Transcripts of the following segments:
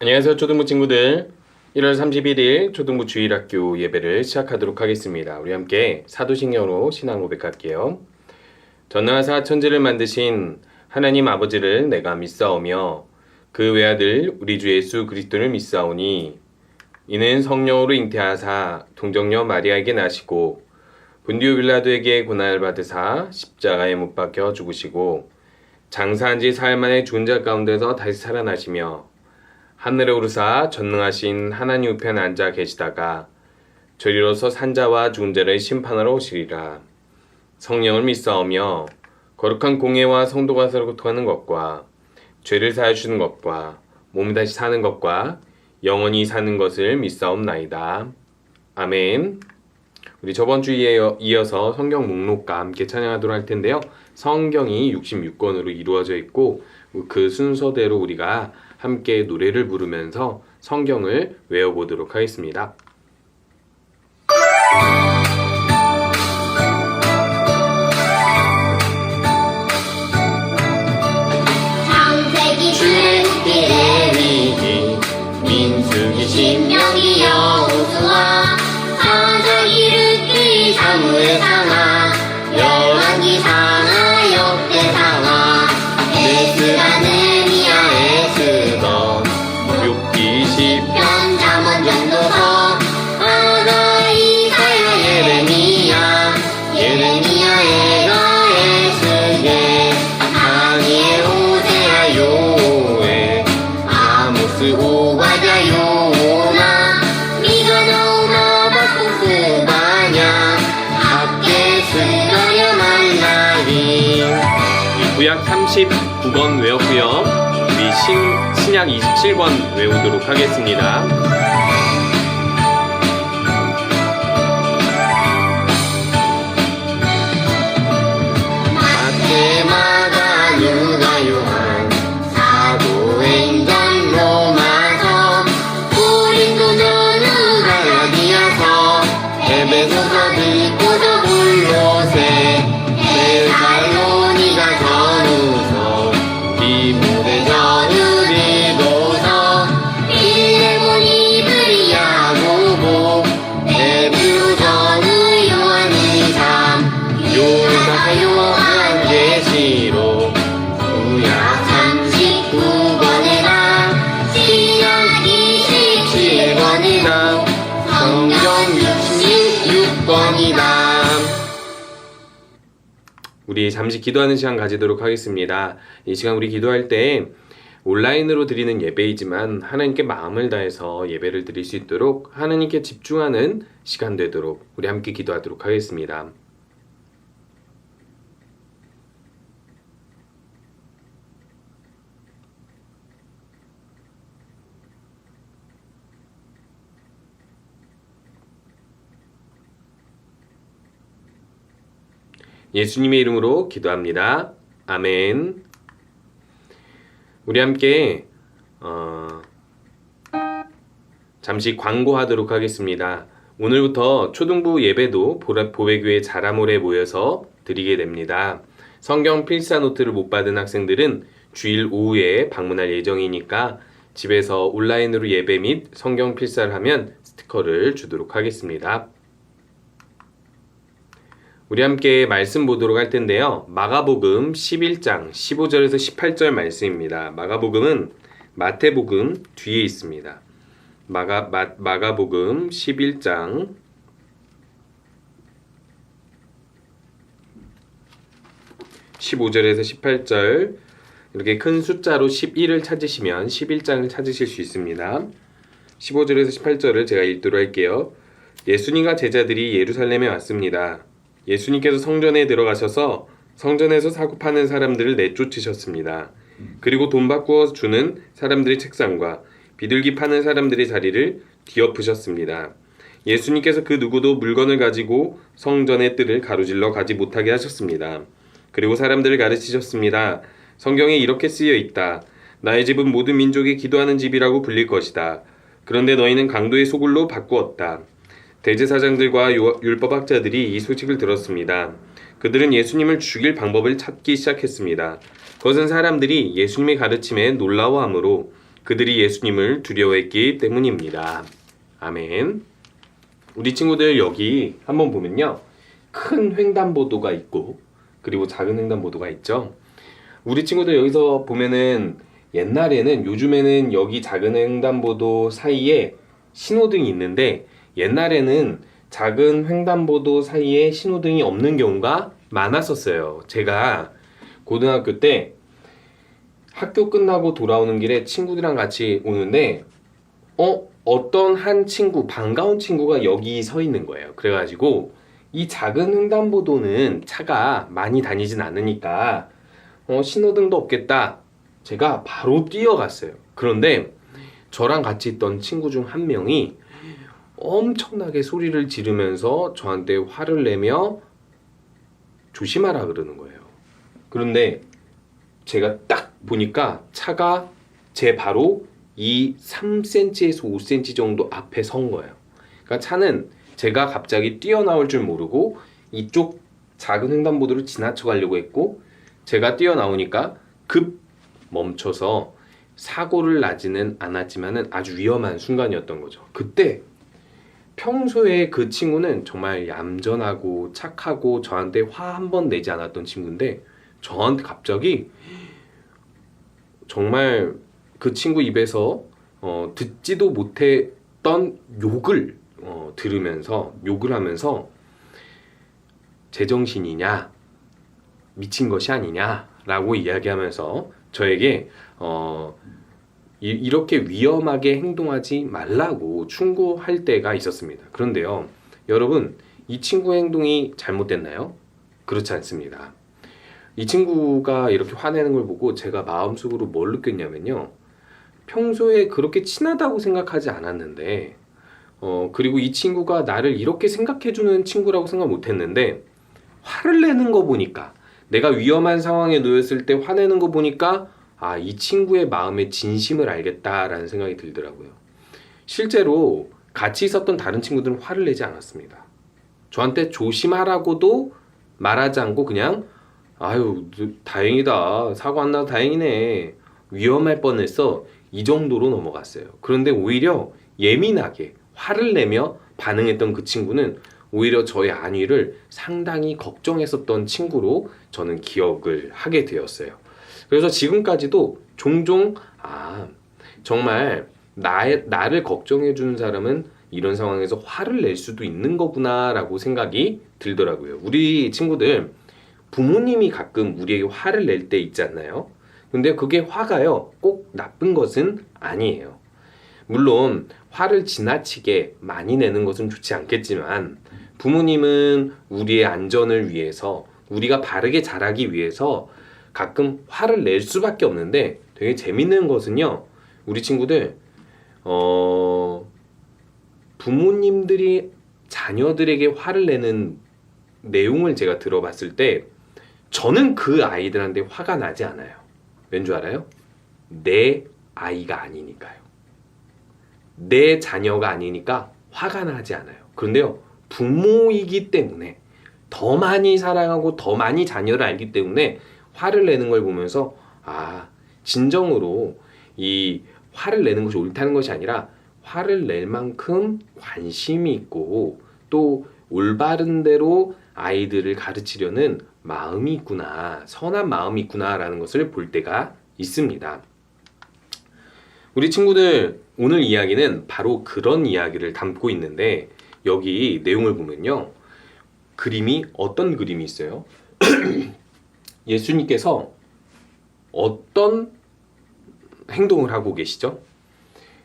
안녕하세요, 초등부 친구들. 1월 31일 초등부 주일학교 예배를 시작하도록 하겠습니다. 우리 함께 사도신경으로 신앙 고백할게요. 전능하사 천지를 만드신 하나님 아버지를 내가 믿사오며 그 외아들 우리 주 예수 그리스도를 믿사오니 이는 성령으로 잉태하사 동정녀 마리아에게 나시고 본디오 빌라도에게 고난을 받으사 십자가에 못 박혀 죽으시고 장사한 지 사흘 만에 죽은 자 가운데서 다시 살아나시며 하늘에 오르사 전능하신 하나님 우편에 앉아 계시다가 저리로서 산자와 죽은 자를 심판하러 오시리라. 성령을 믿사오며 거룩한 공예와 성도가 서로통하는 것과 죄를 사하여 주는 것과 몸이 다시 사는 것과 영원히 사는 것을 믿사옵나이다. 아멘. 우리 저번 주에 이어서 성경 목록과 함께 찬양하도록 할 텐데요. 성경이 66권으로 이루어져 있고 그 순서대로 우리가 함께 노래를 부르면서 성경을 외워보도록 하겠습니다. 창세기 출애굽기 레위기 민수기 신명기 여호수아 사사기 룻기 사무엘 상하 열왕기 상하 역대상하 에스라 느미야 에스더 욥기 시편 잠언 전도서 아가 이사야 예레미야 에가 에스겔 다니엘 호세아 요엘 아모스 오바댜 요나 미가 나오나 박복스 바냐 학계 스가랴 말라기. 구약 39권 외웠고요. 우리 신약 27권 외우도록 하겠습니다. 마태 마가 누가 요한 사도행전 로마서 고린도전 갈라디아서 에베소서 빌보서 골로새 데살로니가 전후서 디모데 전후리도서 빌레몬 이브리 야고보 에베소 전후 요한 2, 3 요사사 요한 계시록 구약 39권에다 신약 27권이다 성경 66권이다. 우리 잠시 기도하는 시간 가지도록 하겠습니다. 이 시간 우리 기도할 때 온라인으로 드리는 예배이지만 하나님께 마음을 다해서 예배를 드릴 수 있도록 하나님께 집중하는 시간 되도록 우리 함께 기도하도록 하겠습니다. 예수님의 이름으로 기도합니다. 아멘. 우리 함께 잠시 광고하도록 하겠습니다. 오늘부터 초등부 예배도 보배교회 자라몰에 모여서 드리게 됩니다. 성경 필사 노트를 못 받은 학생들은 주일 오후에 방문할 예정이니까 집에서 온라인으로 예배 및 성경 필사를 하면 스티커를 주도록 하겠습니다. 우리 함께 말씀 보도록 할 텐데요. 마가복음 11장 15절에서 18절 말씀입니다. 마가복음은 마태복음 뒤에 있습니다. 마가복음 11장 15절에서 18절 이렇게 큰 숫자로 11을 찾으시면 11장을 찾으실 수 있습니다. 15절에서 18절을 제가 읽도록 할게요. 예수님과 제자들이 예루살렘에 왔습니다. 예수님께서 성전에 들어가셔서 성전에서 사고 파는 사람들을 내쫓으셨습니다. 그리고 돈 바꾸어 주는 사람들의 책상과 비둘기 파는 사람들의 자리를 뒤엎으셨습니다. 예수님께서 그 누구도 물건을 가지고 성전의 뜰을 가로질러 가지 못하게 하셨습니다. 그리고 사람들을 가르치셨습니다. 성경에 이렇게 쓰여 있다. 나의 집은 모든 민족이 기도하는 집이라고 불릴 것이다. 그런데 너희는 강도의 소굴로 바꾸었다. 대제사장들과 율법학자들이 이 소식을 들었습니다. 그들은 예수님을 죽일 방법을 찾기 시작했습니다. 그것은 사람들이 예수님의 가르침에 놀라워하므로 그들이 예수님을 두려워했기 때문입니다. 아멘. 우리 친구들 여기 한번 보면요. 큰 횡단보도가 있고 그리고 작은 횡단보도가 있죠. 우리 친구들 여기서 보면은 옛날에는 요즘에는 여기 작은 횡단보도 사이에 신호등이 있는데 옛날에는 작은 횡단보도 사이에 신호등이 없는 경우가 많았었어요. 제가 고등학교 때 학교 끝나고 돌아오는 길에 친구들이랑 같이 오는데 어떤 한 친구, 반가운 친구가 여기 서 있는 거예요. 그래가지고 이 작은 횡단보도는 차가 많이 다니진 않으니까 신호등도 없겠다. 제가 바로 뛰어갔어요. 그런데 저랑 같이 있던 친구 중 한 명이 엄청나게 소리를 지르면서 저한테 화를 내며 조심하라 그러는 거예요. 그런데 제가 딱 보니까 차가 제 바로 이 3cm에서 5cm 정도 앞에 선 거예요. 그러니까 차는 제가 갑자기 뛰어나올 줄 모르고 이쪽 작은 횡단보도를 지나쳐 가려고 했고 제가 뛰어나오니까 급 멈춰서 사고를 나지는 않았지만은 아주 위험한 순간이었던 거죠. 그때 평소에 그 친구는 정말 얌전하고 착하고 저한테 화 한 번 내지 않았던 친구인데 저한테 갑자기 정말 그 친구 입에서 듣지도 못했던 욕을 들으면서 욕을 하면서 제정신이냐 미친 것이 아니냐라고 이야기하면서 저에게 이렇게 위험하게 행동하지 말라고 충고할 때가 있었습니다. 그런데요, 여러분 이 친구의 행동이 잘못됐나요? 그렇지 않습니다. 이 친구가 이렇게 화내는 걸 보고 제가 마음속으로 뭘 느꼈냐면요. 평소에 그렇게 친하다고 생각하지 않았는데 그리고 이 친구가 나를 이렇게 생각해주는 친구라고 생각 못했는데 화를 내는 거 보니까 내가 위험한 상황에 놓였을 때 화내는 거 보니까 이 친구의 마음의 진심을 알겠다라는 생각이 들더라고요. 실제로 같이 있었던 다른 친구들은 화를 내지 않았습니다. 저한테 조심하라고도 말하지 않고 그냥 아유 다행이다 사고 안 나서 다행이네 위험할 뻔했어 이 정도로 넘어갔어요. 그런데 오히려 예민하게 화를 내며 반응했던 그 친구는 오히려 저의 안위를 상당히 걱정했었던 친구로 저는 기억을 하게 되었어요. 그래서 지금까지도 종종 정말 나를 걱정해 주는 사람은 이런 상황에서 화를 낼 수도 있는 거구나 라고 생각이 들더라고요. 우리 친구들 부모님이 가끔 우리에게 화를 낼 때 있지 않나요? 근데 그게 화가요 꼭 나쁜 것은 아니에요. 물론 화를 지나치게 많이 내는 것은 좋지 않겠지만 부모님은 우리의 안전을 위해서 우리가 바르게 자라기 위해서 가끔 화를 낼 수밖에 없는데 되게 재밌는 것은요 우리 친구들 부모님들이 자녀들에게 화를 내는 내용을 제가 들어봤을 때 저는 그 아이들한테 화가 나지 않아요. 왠 줄 알아요? 내 아이가 아니니까요. 내 자녀가 아니니까 화가 나지 않아요. 그런데요 부모이기 때문에 더 많이 사랑하고 더 많이 자녀를 알기 때문에 화를 내는 걸 보면서 진정으로 이 화를 내는 것이 옳다는 것이 아니라 화를 낼 만큼 관심이 있고 또 올바른 대로 아이들을 가르치려는 마음이 있구나, 선한 마음이 있구나라는 것을 볼 때가 있습니다. 우리 친구들 오늘 이야기는 바로 그런 이야기를 담고 있는데 여기 내용을 보면요. 그림이 어떤 그림이 있어요? 예수님께서 어떤 행동을 하고 계시죠?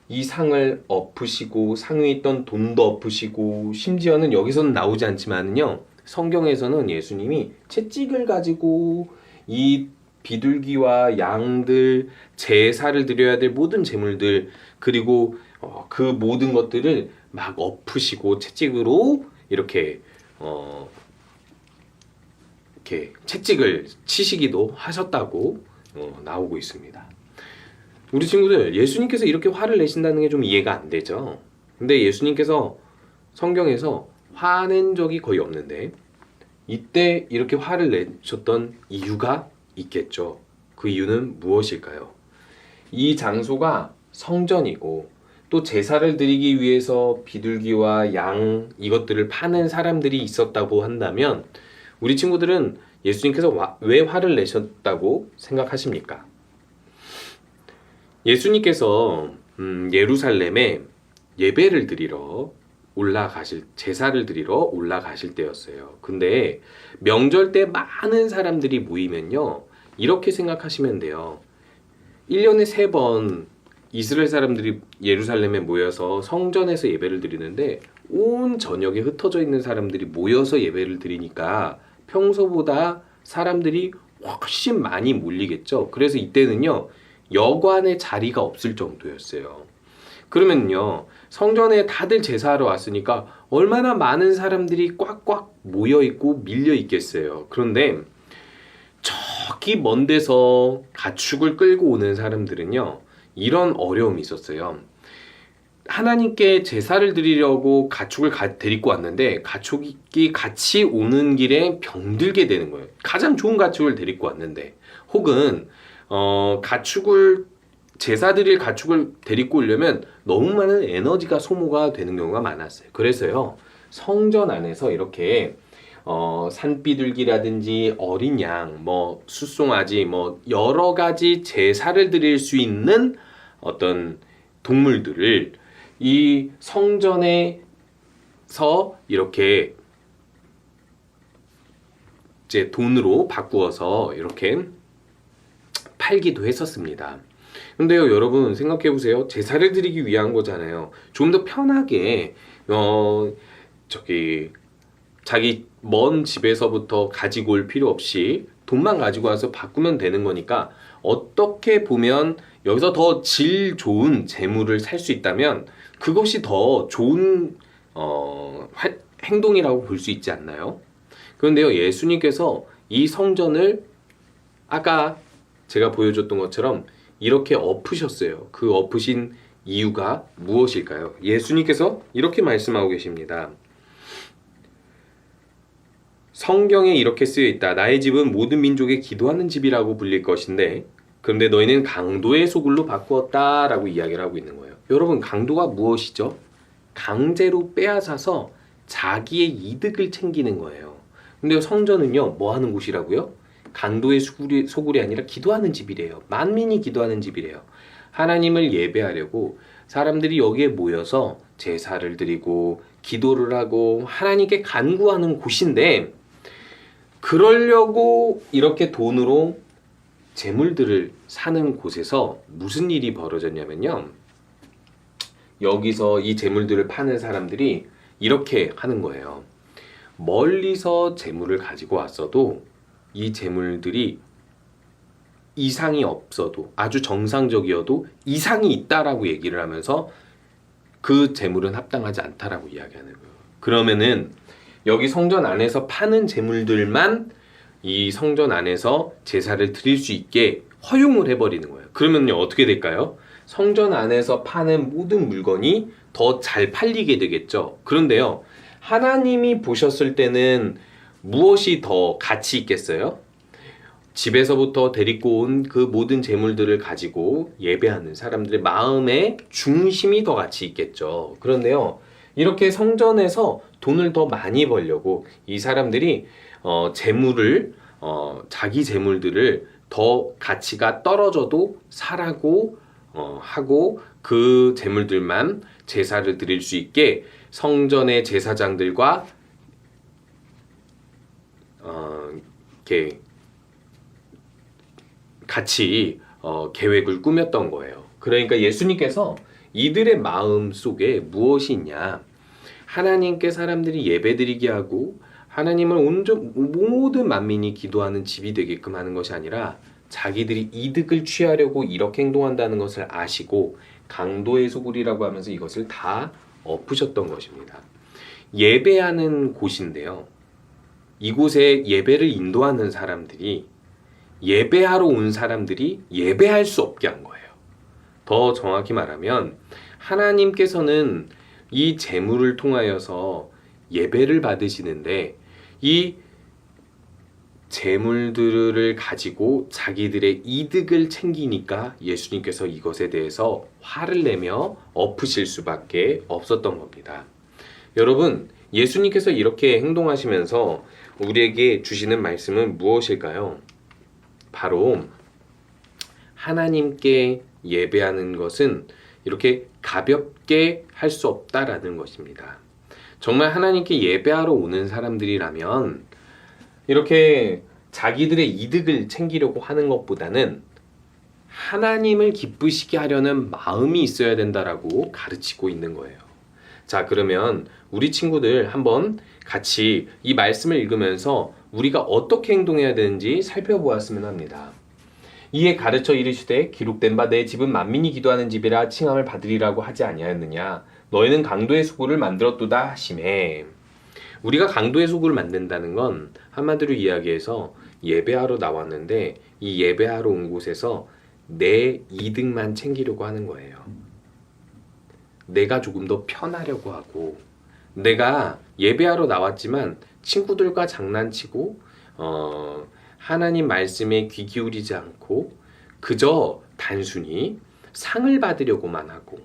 이 상을 엎으시고 상 위에 있던 돈도 엎으시고 심지어는 여기서는 나오지 않지만요. 성경에서는 예수님이 채찍을 가지고 이 비둘기와 양들, 제사를 드려야 될 모든 제물들 그리고 그 모든 것들을 막 엎으시고 채찍으로 이렇게 채찍을 치시기도 하셨다고 나오고 있습니다. 우리 친구들 예수님께서 이렇게 화를 내신다는 게 좀 이해가 안 되죠. 근데 예수님께서 성경에서 화낸 적이 거의 없는데 이때 이렇게 화를 내셨던 이유가 있겠죠. 그 이유는 무엇일까요? 이 장소가 성전이고 또 제사를 드리기 위해서 비둘기와 양 이것들을 파는 사람들이 있었다고 한다면 우리 친구들은 예수님께서 왜 화를 내셨다고 생각하십니까? 예수님께서 예루살렘에 예배를 드리러 제사를 드리러 올라가실 때였어요. 근데 명절 때 많은 사람들이 모이면요, 이렇게 생각하시면 돼요. 1년에 3번 이스라엘 사람들이 예루살렘에 모여서 성전에서 예배를 드리는데 온 전역에 흩어져 있는 사람들이 모여서 예배를 드리니까 평소보다 사람들이 훨씬 많이 몰리겠죠. 그래서 이때는요, 여관에 자리가 없을 정도였어요. 그러면요, 성전에 다들 제사하러 왔으니까 얼마나 많은 사람들이 꽉꽉 모여 있고 밀려 있겠어요. 그런데 저기 먼 데서 가축을 끌고 오는 사람들은요, 이런 어려움이 있었어요. 하나님께 제사를 드리려고 가축을 데리고 왔는데 가축이 같이 오는 길에 병들게 되는 거예요. 가장 좋은 가축을 데리고 왔는데, 혹은 제사 드릴 가축을 데리고 오려면 너무 많은 에너지가 소모가 되는 경우가 많았어요. 그래서요, 성전 안에서 이렇게 산비둘기라든지 어린 양, 숫송아지, 여러 가지 제사를 드릴 수 있는 어떤 동물들을 이 성전에서 이렇게 이제 돈으로 바꾸어서 이렇게 팔기도 했었습니다. 근데요, 여러분 생각해 보세요. 제사를 드리기 위한 거잖아요. 좀 더 편하게 자기 먼 집에서부터 가지고 올 필요 없이 돈만 가지고 와서 바꾸면 되는 거니까, 어떻게 보면 여기서 더 질 좋은 재물을 살 수 있다면 그것이 더 좋은 행동이라고 볼 수 있지 않나요? 그런데요, 예수님께서 이 성전을 아까 제가 보여줬던 것처럼 이렇게 엎으셨어요. 그 엎으신 이유가 무엇일까요? 예수님께서 이렇게 말씀하고 계십니다. 성경에 이렇게 쓰여 있다. 나의 집은 모든 민족의 기도하는 집이라고 불릴 것인데, 그런데 너희는 강도의 소굴로 바꾸었다 라고 이야기를 하고 있는 거예요. 여러분, 강도가 무엇이죠? 강제로 빼앗아서 자기의 이득을 챙기는 거예요. 근데 성전은요, 뭐 하는 곳이라고요? 강도의 소굴이 아니라 기도하는 집이래요. 만민이 기도하는 집이래요. 하나님을 예배하려고 사람들이 여기에 모여서 제사를 드리고 기도를 하고 하나님께 간구하는 곳인데, 그러려고 이렇게 돈으로 재물들을 사는 곳에서 무슨 일이 벌어졌냐면요, 여기서 이 재물들을 파는 사람들이 이렇게 하는 거예요. 멀리서 재물을 가지고 왔어도 이 재물들이 이상이 없어도, 아주 정상적이어도 이상이 있다라고 얘기를 하면서 그 재물은 합당하지 않다라고 이야기하는 거예요. 그러면은 여기 성전 안에서 파는 재물들만 이 성전 안에서 제사를 드릴 수 있게 허용을 해버리는 거예요. 그러면요, 어떻게 될까요? 성전 안에서 파는 모든 물건이 더 잘 팔리게 되겠죠. 그런데요, 하나님이 보셨을 때는 무엇이 더 가치 있겠어요? 집에서부터 데리고 온 그 모든 재물들을 가지고 예배하는 사람들의 마음의 중심이 더 가치 있겠죠. 그런데요, 이렇게 성전에서 돈을 더 많이 벌려고 이 사람들이 자기 재물들을 더 가치가 떨어져도 사라고 하고, 그 재물들만 제사를 드릴 수 있게 성전의 제사장들과 이렇게 같이 계획을 꾸몄던 거예요. 그러니까 예수님께서 이들의 마음 속에 무엇이 있냐, 하나님께 사람들이 예배드리게 하고 하나님을 모든 만민이 기도하는 집이 되게끔 하는 것이 아니라 자기들이 이득을 취하려고 이렇게 행동한다는 것을 아시고 강도의 소굴이라고 하면서 이것을 다 엎으셨던 것입니다. 예배하는 곳인데요, 이곳에 예배를 인도하는 사람들이 예배하러 온 사람들이 예배할 수 없게 한 거예요. 더 정확히 말하면 하나님께서는 이 제물을 통하여서 예배를 받으시는데, 이 재물들을 가지고 자기들의 이득을 챙기니까 예수님께서 이것에 대해서 화를 내며 엎으실 수밖에 없었던 겁니다. 여러분, 예수님께서 이렇게 행동하시면서 우리에게 주시는 말씀은 무엇일까요? 바로 하나님께 예배하는 것은 이렇게 가볍게 할 수 없다라는 것입니다. 정말 하나님께 예배하러 오는 사람들이라면 이렇게 자기들의 이득을 챙기려고 하는 것보다는 하나님을 기쁘시게 하려는 마음이 있어야 된다라고 가르치고 있는 거예요. 자, 그러면 우리 친구들 한번 같이 이 말씀을 읽으면서 우리가 어떻게 행동해야 되는지 살펴보았으면 합니다. 이에 가르쳐 이르시되 기록된 바 내 집은 만민이 기도하는 집이라 칭함을 받으리라고 하지 아니하였느냐. 너희는 강도의 수구를 만들었도다 하시매. 우리가 강도의 수구를 만든다는 건 한마디로 이야기해서 예배하러 나왔는데 이 예배하러 온 곳에서 내 이득만 챙기려고 하는 거예요. 내가 조금 더 편하려고 하고, 내가 예배하러 나왔지만 친구들과 장난치고 하나님 말씀에 귀 기울이지 않고 그저 단순히 상을 받으려고만 하고,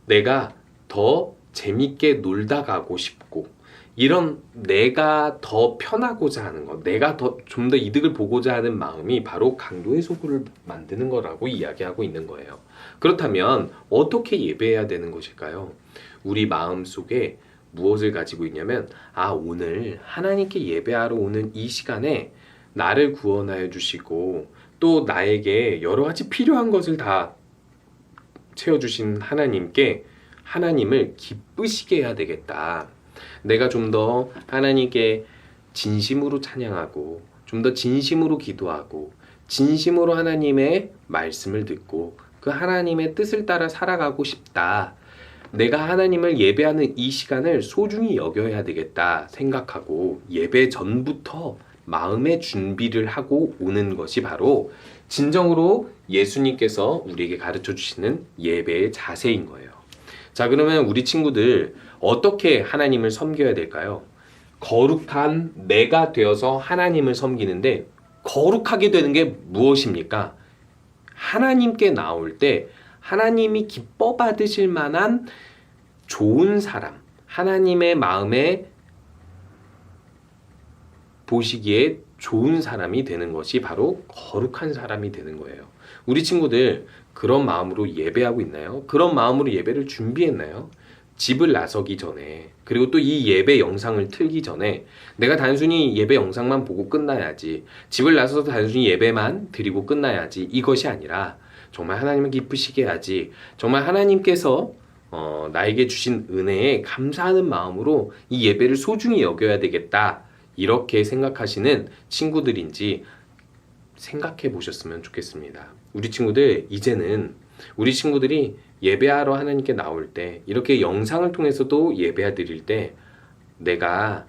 내가 더 재밌게 놀다 가고 싶고, 이런 내가 더 편하고자 하는 것, 내가 좀 더 이득을 보고자 하는 마음이 바로 강도의 소굴을 만드는 거라고 이야기하고 있는 거예요. 그렇다면 어떻게 예배해야 되는 것일까요? 우리 마음 속에 무엇을 가지고 있냐면, 오늘 하나님께 예배하러 오는 이 시간에 나를 구원하여 주시고 또 나에게 여러 가지 필요한 것을 다 채워주신 하나님께 하나님을 기쁘시게 해야 되겠다. 내가 좀 더 하나님께 진심으로 찬양하고 좀 더 진심으로 기도하고 진심으로 하나님의 말씀을 듣고 그 하나님의 뜻을 따라 살아가고 싶다. 내가 하나님을 예배하는 이 시간을 소중히 여겨야 되겠다 생각하고 예배 전부터 마음의 준비를 하고 오는 것이 바로 진정으로 예수님께서 우리에게 가르쳐 주시는 예배의 자세인 거예요. 자, 그러면 우리 친구들 어떻게 하나님을 섬겨야 될까요? 거룩한 내가 되어서 하나님을 섬기는데, 거룩하게 되는 게 무엇입니까? 하나님께 나올 때 하나님이 기뻐 받으실 만한 좋은 사람, 하나님의 마음에 보시기에 좋은 사람이 되는 것이 바로 거룩한 사람이 되는 거예요. 우리 친구들 그런 마음으로 예배하고 있나요? 그런 마음으로 예배를 준비했나요? 집을 나서기 전에, 그리고 또 이 예배 영상을 틀기 전에 내가 단순히 예배 영상만 보고 끝나야지, 집을 나서서 단순히 예배만 드리고 끝나야지, 이것이 아니라 정말 하나님을 기쁘시게 해야지, 정말 하나님께서 나에게 주신 은혜에 감사하는 마음으로 이 예배를 소중히 여겨야 되겠다, 이렇게 생각하시는 친구들인지 생각해 보셨으면 좋겠습니다. 우리 친구들, 이제는 우리 친구들이 예배하러 하나님께 나올 때, 이렇게 영상을 통해서도 예배 드릴 때 내가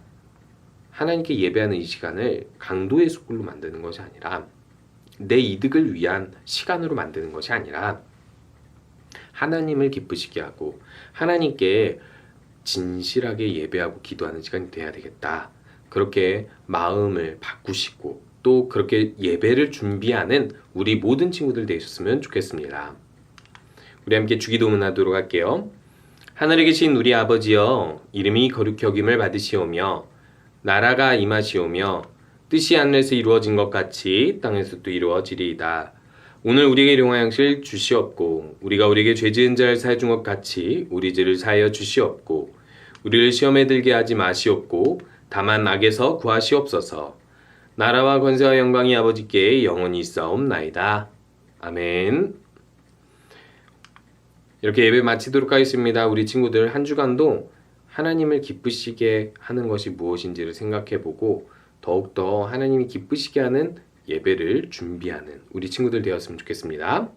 하나님께 예배하는 이 시간을 강도의 숯불로 만드는 것이 아니라, 내 이득을 위한 시간으로 만드는 것이 아니라 하나님을 기쁘시게 하고 하나님께 진실하게 예배하고 기도하는 시간이 돼야 되겠다. 그렇게 마음을 바꾸시고 또 그렇게 예배를 준비하는 우리 모든 친구들 되셨으면 좋겠습니다. 우리 함께 주기도문 하도록 할게요. 하늘에 계신 우리 아버지여, 이름이 거룩히 여김을 받으시오며 나라가 임하시오며 뜻이 하늘에서 이루어진 것 같이 땅에서 또 이루어지리이다. 오늘 우리에게 일용할 양식을 주시옵고 우리가 우리에게 죄 지은 자를 사해 준 것 같이 우리 죄를 사하여 주시옵고 우리를 시험에 들게 하지 마시옵고 다만 악에서 구하시옵소서. 나라와 권세와 영광이 아버지께 영원히 있사옵나이다. 아멘. 이렇게 예배 마치도록 하겠습니다. 우리 친구들 한 주간도 하나님을 기쁘시게 하는 것이 무엇인지를 생각해보고 더욱더 하나님이 기쁘시게 하는 예배를 준비하는 우리 친구들 되었으면 좋겠습니다.